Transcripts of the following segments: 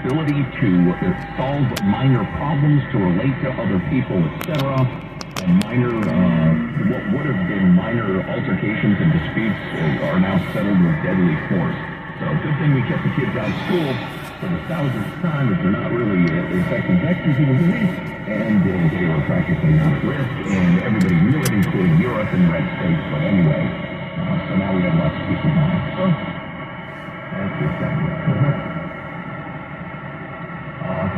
ability to solve minor problems, to relate to other people, etc. And minor, what would have been minor altercations and disputes are now settled with deadly force. So good thing we kept the kids out of school for the thousandth time, as they're not really effective vectors of the disease, and they were practically not at risk, and everybody knew it, including Europe and red states. But anyway, so now we have lots of people dying. So that's just that.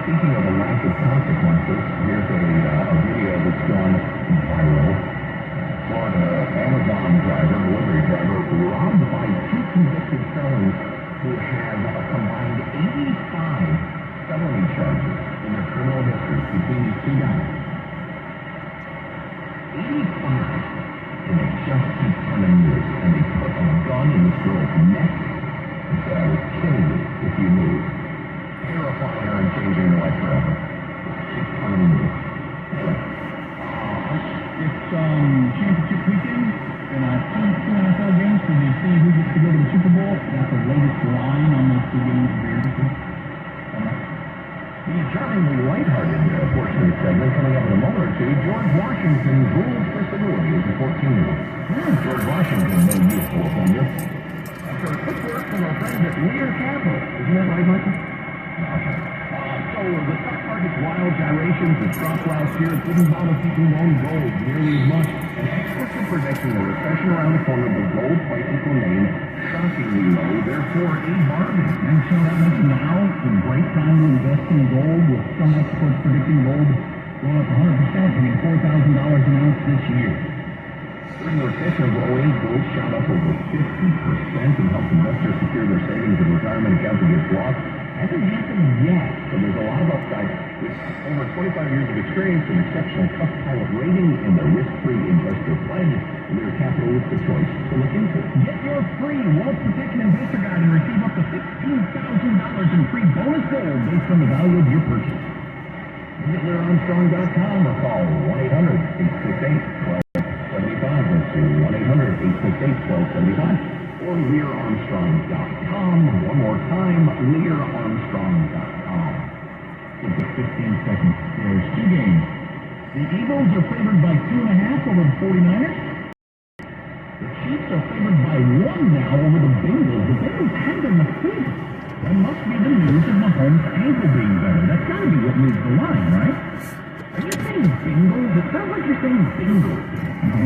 Speaking of a lack of consequences, here's a video that's gone viral. Florida Amazon driver, delivery driver, robbed by two convicted felons who have a combined 85 felony charges in their criminal history between these two guys. 85! And they just keep turning loose, and they put a gun in this girl's neck and said, "I will kill you if you move." Terrifying her and changing her life forever. Keep turning loose. Anyway. It's championship weekend, and I see two NFL games, so they see who gets to go to the Super Bowl. That's the latest line on those two games. Very interesting. The charmingly lighthearted portion of the segment coming up in a moment or two. George Washington's rules for civility as a 14-year-old. George Washington, no useful offender. After a quick word from our friends at Lear Capital. Isn't that right, Michael? Okay. So the stock market's wild gyrations that dropped last year didn't bother people who own gold nearly as much. And experts are predicting a recession around the corner, but gold prices remain shockingly low, therefore a bargain. And so that makes now a great time to invest in gold, with some experts predicting gold going up 100%, I mean $4,000 an ounce this year. During the recession of 08, gold shot up over 50% and helped investors secure their savings and retirement accounts against loss. Hasn't happened yet, so there's a lot of upside. With over 25 years of experience, an exceptional Trustpilot rating, and the risk-free investor pledge, Lear Capital is the choice to look into. Get your free wealth protection investor guide and receive up to $15,000 in free bonus gold based on the value of your purchase. Visit LearArmstrong.com or call 1-800-868-1275. That's 1-800-868-1275. Or LearArmstrong.com. One more time, LearArmstrong.com. Give it 15 seconds. There's two games. The Eagles are favored by 2.5 over the 49ers. The Chiefs are favored by 1 now over the Bengals. The Bengals have been the favorite. That must be the news of Mahomes' ankle being better. That's got to be what moves the line, right? Are you saying Bengals? It sounds like you're saying Bengals. No.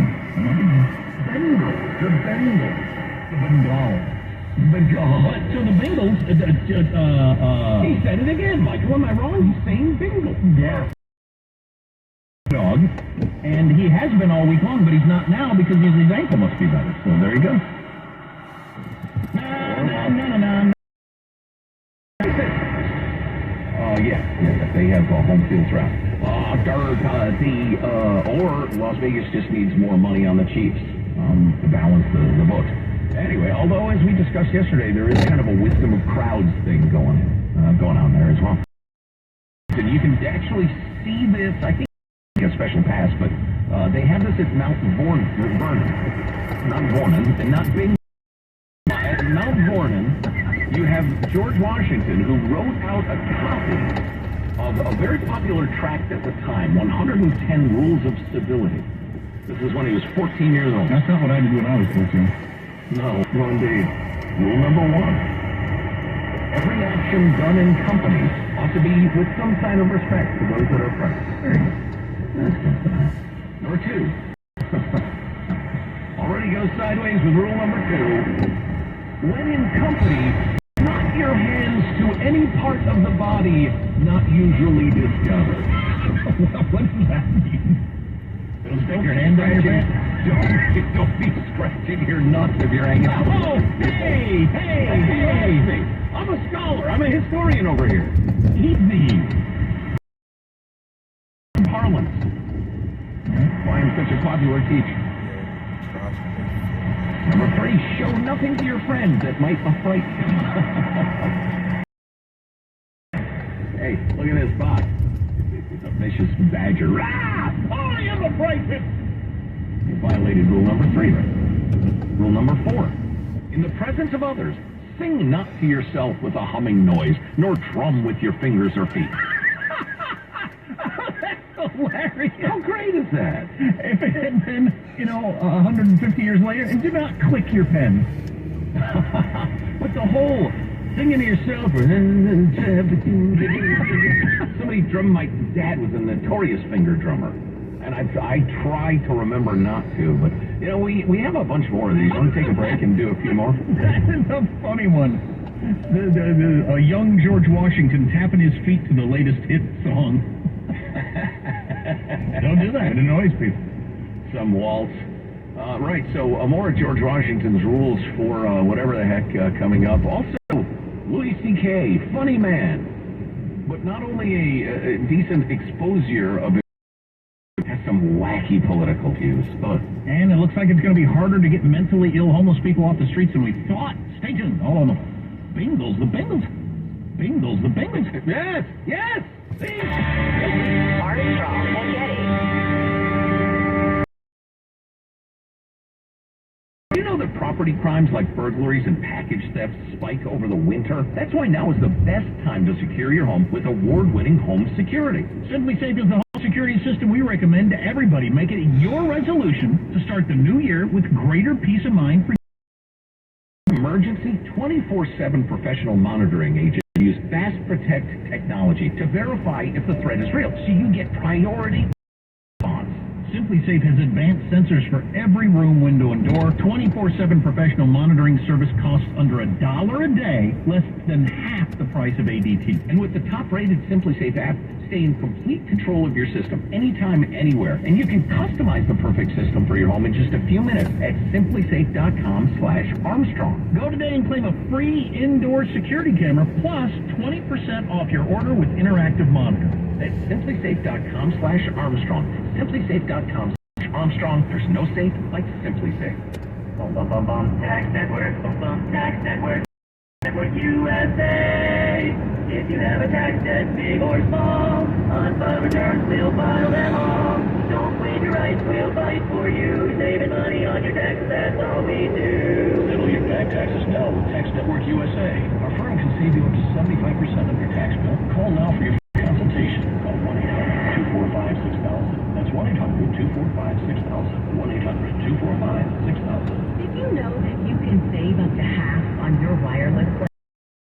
Bengals. The Bengals. The Bengals. What? So the Bengals, he said it again, Michael. Am I wrong? He's saying Bengals. Yeah. Dog. And he has been all week long, but he's not now because his ankle must be better. So there you go. Yes, they have home field track. Or Las Vegas just needs more money on the Chiefs to balance the books. Anyway, although as we discussed yesterday, there is kind of a wisdom of crowds thing going on there as well. And you can actually see this. I think a special pass, but they have this at Mount Vernon, not Vernon, and not Bing. At Mount Vernon, you have George Washington, who wrote out a copy of a very popular tract at the time, 110 Rules of Civility. This is when he was 14 years old. That's not what I did when I was 14. No, indeed. Rule number 1. Every action done in company ought to be with some sign of respect to those that are present. Very good. That's good. Number 2. Already goes sideways with rule number 2. When in company, not your hands to any part of the body not usually discovered. What does that mean? Don't stick your hand down your pants. Don't be scratching your nuts if you're hanging out. Oh, hey! I'm a scholar. I'm a historian over here. Easy. Parlance. Why I'm such a popular teacher. Number 3, show nothing to your friends that might affright you. Hey, look at this box. It's a vicious badger. Rah! I am a frightened. You violated rule number 3, right? Rule number 4. In the presence of others, Sing not to yourself with a humming noise, nor drum with your fingers or feet. That's hilarious. How great is that? If it had been, 150 years later, and do not click your pen. But the whole singing to yourself, or somebody drummed. My dad was a notorious finger drummer, and I try to remember not to, but we have a bunch more of these. Want to take a break and do a few more? That is a funny one. A young George Washington tapping his feet to the latest hit song. Don't do that. It annoys people. Some waltz. Right, so more of George Washington's rules for whatever the heck coming up. Also, Louis C.K., funny man, but not only a decent exposure of it, has some wacky political views. And it looks like it's going to be harder to get mentally ill homeless people off the streets than we thought. Stay tuned. All on the Bengals, the Bengals. Bengals, the Bengals. Yes, yes! See? Armstrong and Getty. Do you know that property crimes like burglaries and package thefts spike over the winter? That's why now is the best time to secure your home with award-winning home security. Simply Safe is the home security system we recommend to everybody. Make it your resolution to start the new year with greater peace of mind for emergency 24/7 professional monitoring agents use Fast Protect technology to verify if the threat is real, so you get priority response. Simply Safe has advanced sensors for every room, window, and door. 24/7 professional monitoring service costs under $1 a day, less than half the price of ADT. And with the top-rated Simply Safe app, stay in complete control of your system anytime, anywhere. And you can customize the perfect system for your home in just a few minutes at simplysafe.com/Armstrong. Go today and claim a free indoor security camera plus 20% off your order with interactive monitoring. That's simplysafe.com/Armstrong. Simplysafe.com/Armstrong. There's no safe like Simply Safe. Bum, bum, bum, bum. Tax Network. Bum, bum. Tax Network. Network USA. If you have a tax debt, big or small, unfiled returns, we'll file them all. Don't waive your rights, we'll fight for you. Saving money on your taxes, that's all we do. Settle your back taxes now with Tax Network USA. Our firm can save you up to 75% of your tax bill. Call now for your consultation. Call 1-800-245-6000. That's 1-800-245-6000. 1-800-245-6000. Did you know that you can save up to half on your wireless plan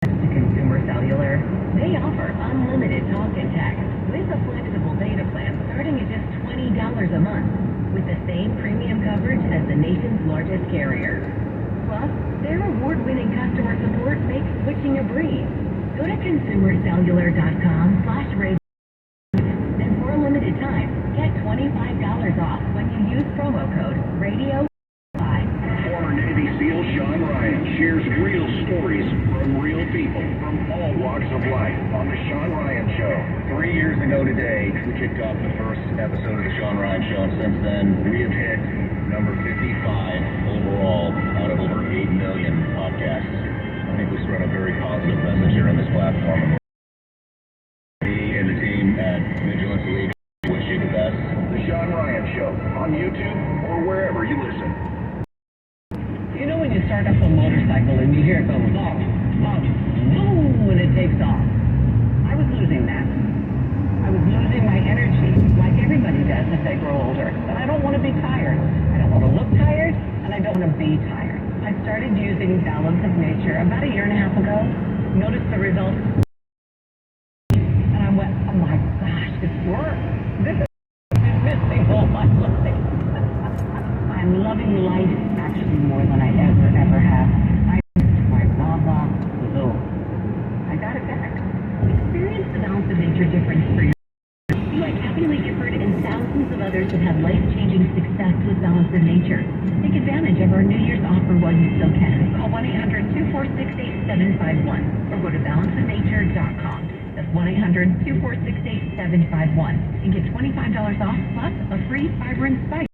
to Consumer Cellular? They offer unlimited talk and text with a flexible data plan starting at just $20 a month with the same premium coverage as the nation's largest carrier. Plus, their award-winning customer support makes switching a breeze. Go to consumercellular.com/radio and for a limited time, get $25 off when you use promo code RADIO. Former Navy SEAL Sean Ryan shares real stories from real people from all walks of life on The Sean Ryan Show. 3 years ago today, we kicked off the first episode of The Sean Ryan Show, and since then, we have hit number 55 overall out of over 8 million podcasts. I think we spread a very positive message here on this platform. Me and the team at Vigilance League wish you the best. The Sean Ryan Show on YouTube or wherever you listen. You know when you start up a motorcycle and you hear it go blah, blah, boom, when it takes off? I was losing that. I was losing my energy, like everybody does as they grow older. And I don't want to be tired. I don't want to look tired, and I don't want to be tired. I started using Balance of Nature about 1.5 years ago. Noticed the results. And I went, oh my gosh, this works. This is missing all my life. I'm loving life actually more than I ever have. I my blah blue. I got it back. Experience the Balance of Nature difference for you. Be like Happy Lee Gifford and thousands of others that have life-changing success with Balance of Nature. Take advantage of our New Year's offer while you still can. Call 1-800-246-8751 or go to balanceofnature.com. That's 1-800-246-8751 and get $25 off plus a free vibrant site.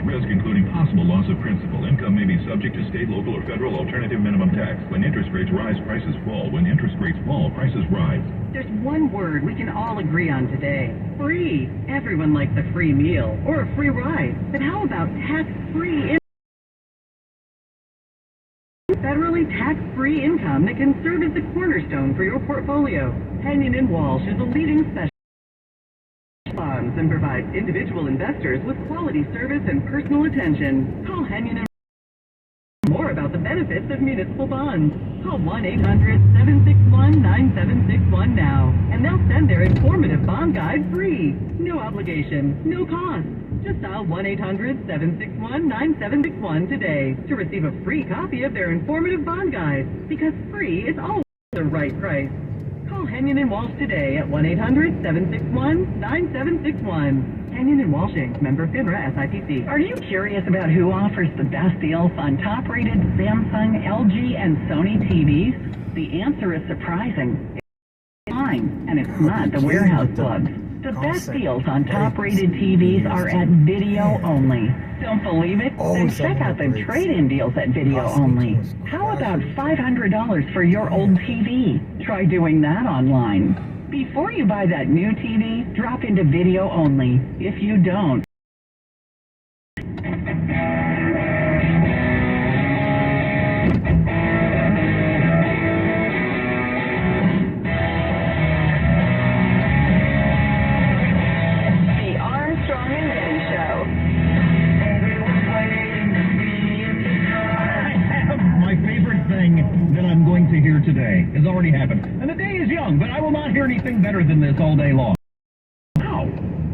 Risk including possible loss of principal. Income may be subject to state, local, or federal alternative minimum tax. When interest rates rise, prices fall. When interest rates fall, prices rise. There's one word we can all agree on today. Free. Everyone likes a free meal or a free ride. But how about tax-free Federally tax-free income that can serve as the cornerstone for your portfolio. Henyon & Walsh is a leading specialist bonds and provides individual investors with quality service and personal attention. Call Henyon & more about the benefits of municipal bonds. Call 1-800-761-9761 now, and they'll send their informative bond guide free. No obligation, no cost. Just dial 1-800-761-9761 today to receive a free copy of their informative bond guide, because free is always the right price. Call Henyon & Walsh today at 1-800-761-9761. Henyon & Walsh Inc., member FINRA SIPC. Are you curious about who offers the best deals on top-rated Samsung, LG, and Sony TVs? The answer is surprising. It's fine, and it's not the warehouse plugs. The best deals on top-rated TVs are at video only. Don't believe it? Then check out the trade-in deals at video only. How about $500 for your old TV? Try doing that online. Before you buy that new TV, drop into video only. If you don't, that I'm going to hear today has already happened. And the day is young, but I will not hear anything better than this all day long. Wow,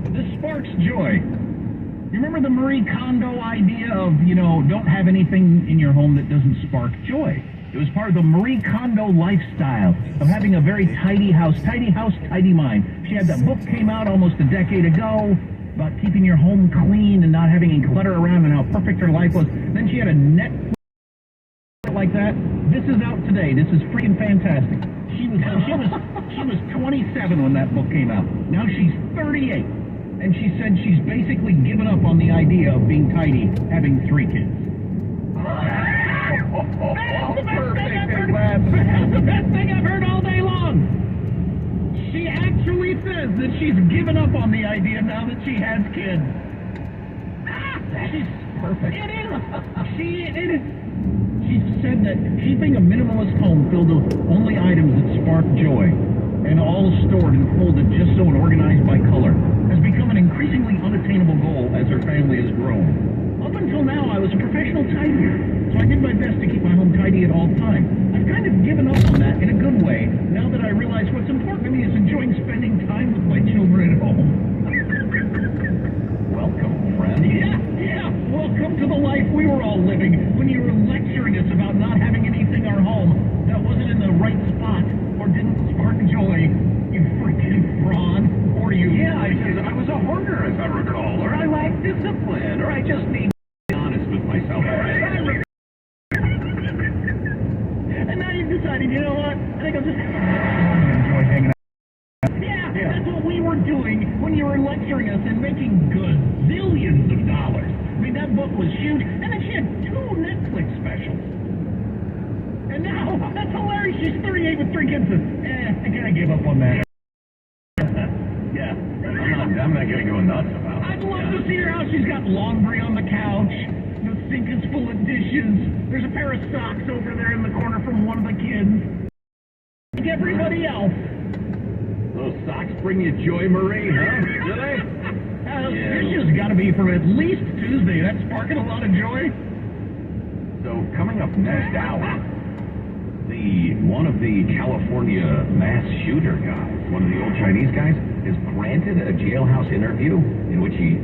this sparks joy. You remember the Marie Kondo idea of, don't have anything in your home that doesn't spark joy? It was part of the Marie Kondo lifestyle of having a very tidy house, tidy mind. She had that book came out almost a decade ago about keeping your home clean and not having any clutter around and how perfect her life was. Then she had a Netflix like that. This is out today. This is freaking fantastic. She was 27 when that book came out. Now she's 38, and she said she's basically given up on the idea of being tidy, having 3 kids. That's the best thing I've heard all day long. She actually says that she's given up on the idea now that she has kids. That is perfect. It is. She said that keeping a minimalist home filled with only items that spark joy and all stored and folded just so and organized by color has become an increasingly unattainable goal as her family has grown. Up until now, I was a professional tidier, so I did my best to keep my home tidy at all times. I've kind of given up on that in a good way now that I realize what's important to me is enjoying spending time with my children at home. Welcome, friend. Yeah. Welcome to the life we were all living when you were lecturing us about not having anything in our home that wasn't in the right spot or didn't spark joy. You freaking fraud. Or you... Yeah, I was a hoarder, as I recall, or I lack discipline, or I just need to be honest with myself. And now you've decided, you know what? I think I'll just enjoy hanging out. Yeah, that's what we were doing when you were lecturing us and making gazillions of dollars. I mean, that book was huge, and then she had 2 Netflix specials. And now, that's hilarious, she's 38 with 3 kids. I kind of gave up on that. Yeah, I'm not gonna go nuts about it. I'd love to see her house. She's got laundry on the couch. The sink is full of dishes. There's a pair of socks over there in the corner from one of the kids. Like everybody else. Those socks bring you joy, Marie, huh? Do they? Dishes got to be from at least Tuesday. That's sparking a lot of joy. So coming up next hour, one of the California mass shooter guys, one of the old Chinese guys, is granted a jailhouse interview in which he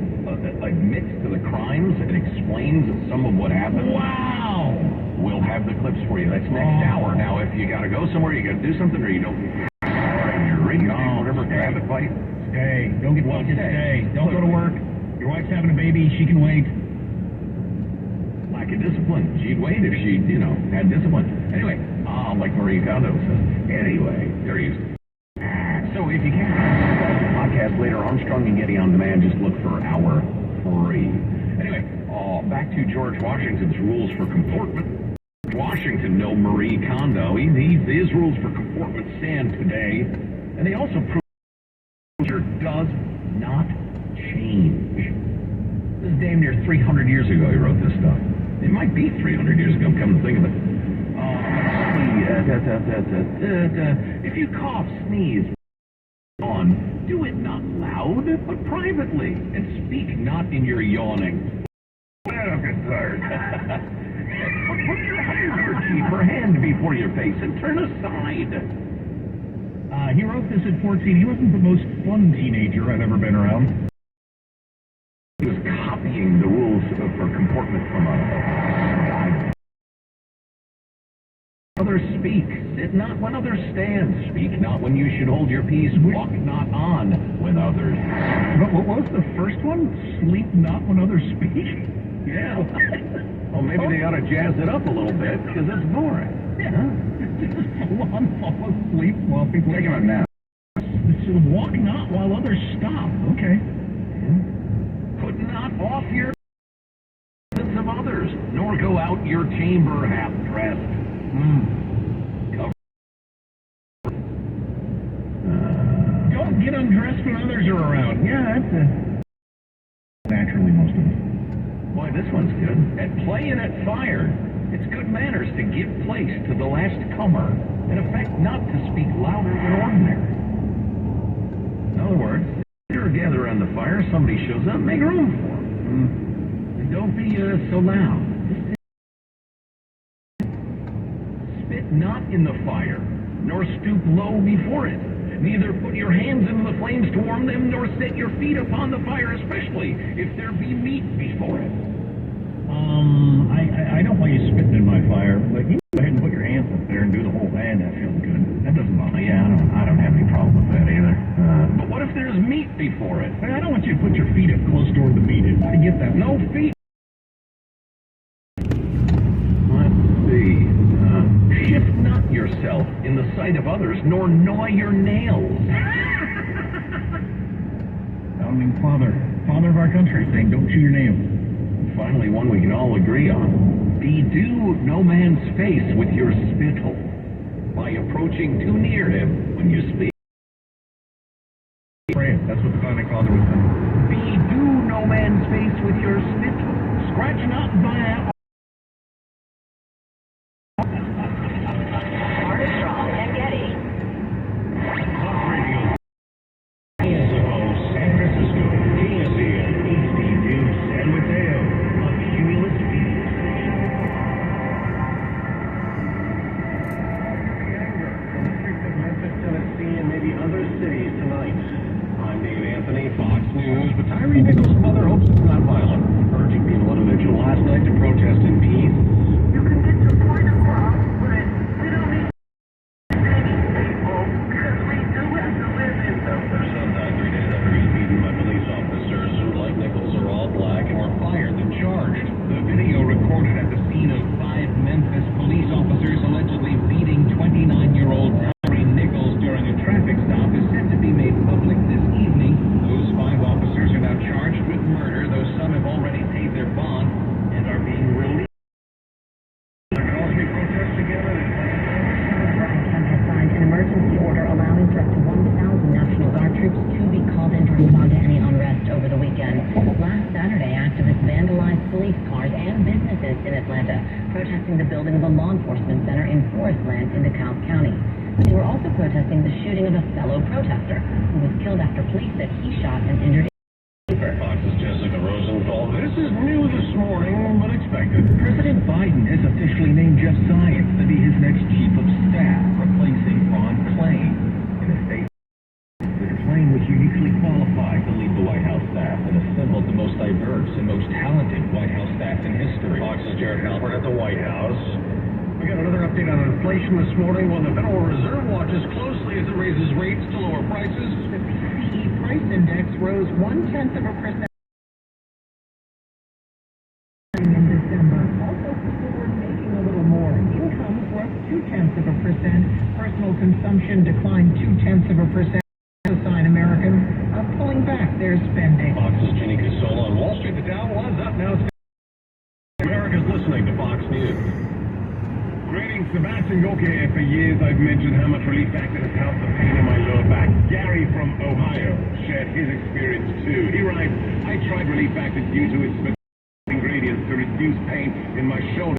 admits to the crimes and explains some of what happened. Wow! We'll have the clips for you. That's next hour. Now, if you got to go somewhere, you got to do something, or you don't. All right, you're ready. Whatever, grab it, buddy. Stay. Don't get focused. Stay. Don't go to work. Your wife's having a baby. She can wait. Lack of discipline. She'd wait if she, had discipline. Anyway, like Marie Kondo says. Anyway, there you go. So if you can't the podcast later, Armstrong and Getty on Demand, just look for Hour 3. Anyway, back to George Washington's rules for comportment. Washington, no Marie Kondo. His rules for comportment stand today, and they also prove does not change. This is damn near 300 years ago he wrote this stuff. It might be 300 years ago, come to think of it. If you cough, sneeze, yawn, do it not loud, but privately, and speak not in your yawning. I'm getting tired. Put your handkerchief or hand before your face and turn aside. He wrote this at 14. He wasn't the most fun teenager I've ever been around. He was copying the rules for comportment from a guide. Others speak, sit not when others stand, speak not when you should hold your peace, walk not on when others. What was the first one? Sleep not when others speak? Yeah. Well, maybe they ought to jazz it up a little bit, because it's boring. Yeah. Just full on fall asleep while people Take a nap. So walk not while others stop. Okay. Put not off your of others, nor go out your chamber half dressed. Cover. Don't get undressed when others are around. Yeah, that's naturally most of them. Boy, this one's good. At play and at fire, it's good manners to give place to the last comer, and affect not to speak louder than ordinary. In other words, if you're gathered around the fire, somebody shows up, make room for him. And don't be so loud. Spit not in the fire, nor stoop low before it. Neither put your hands into the flames to warm them, nor set your feet upon the fire, especially if there be meat before it. I don't want you spitting in my fire, but you go ahead and put your hands up there and do the whole hand. That feels good. That doesn't bother me. Yeah, I don't have any problem with that either. But what if there's meat before it? I don't want you to put your feet up close toward the meat. I get that. No feet. Let's see. Shift not yourself in the sight of others, nor gnaw your nails. Founding father of our country, saying don't chew your nails. Finally, one we can all agree on. Bedew no man's face with your spittle by approaching too near him when you speak. That's what the founding father was saying. Bedew no man's face with your spittle. Scratch not by Armstrong and Getty. San Francisco, KSAN, HD2, San Mateo, a Cumulus media station. The streets of Memphis, Tennessee, and maybe other cities tonight. I'm Dave Anthony, Fox News, but Tyree Nichols' mother hopes it's not violent, urging people at a vigil last night to protest in peace. You can get your point across, but we don't need many people because we do have to live in them. Her son died 3 days after he was beaten by police officers who, like Nichols, are all black and were fired than charged. The video recorded at the scene of 5 Memphis police officers allegedly beating 29-year-old Tyree Nichols during a traffic stop is set to be made public this evening. Those 5 officers are now charged with murder, though some have already paid their bond and are being released. There can also be protests again at DashCam has signed an emergency order allowing for up to 1,000 National Guard troops to be called in to respond to any unrest over the weekend. Last Saturday, activists vandalized police cars and businesses in Atlanta, protesting the building of a law enforcement center in Forestland in DeKalb County. They were also protesting the shooting of a fellow protester who was killed after police said he shot and injured Fox's Jessica Rosenthal. This is new this morning, but expected. President Biden has officially named Jeff Zients to be his next chief of staff, replacing Claeys. In a statement, the claim was uniquely qualified to lead the White House staff and assembled the most diverse and most talented White House staff in history. Fox's Jared Halpern at the White House. We got another update on inflation this morning while the Federal Reserve watches closely as it raises rates to lower prices. The PCE price index rose 0.1% in December. Also, people were making a little more. Incomes were up 0.2%. Personal consumption declined 0.2%. A sign Americans are pulling back their spending. Fox's Ginny Casola on Wall Street. The Dow was up now. America's listening to Fox News. Greetings, Sebastian Gorka here. For years I've mentioned how much Relief Factor has helped the pain in my lower back. Gary from Ohio shared his experience too. He writes, I tried Relief Factor due to its specific ingredients to reduce pain in my shoulder.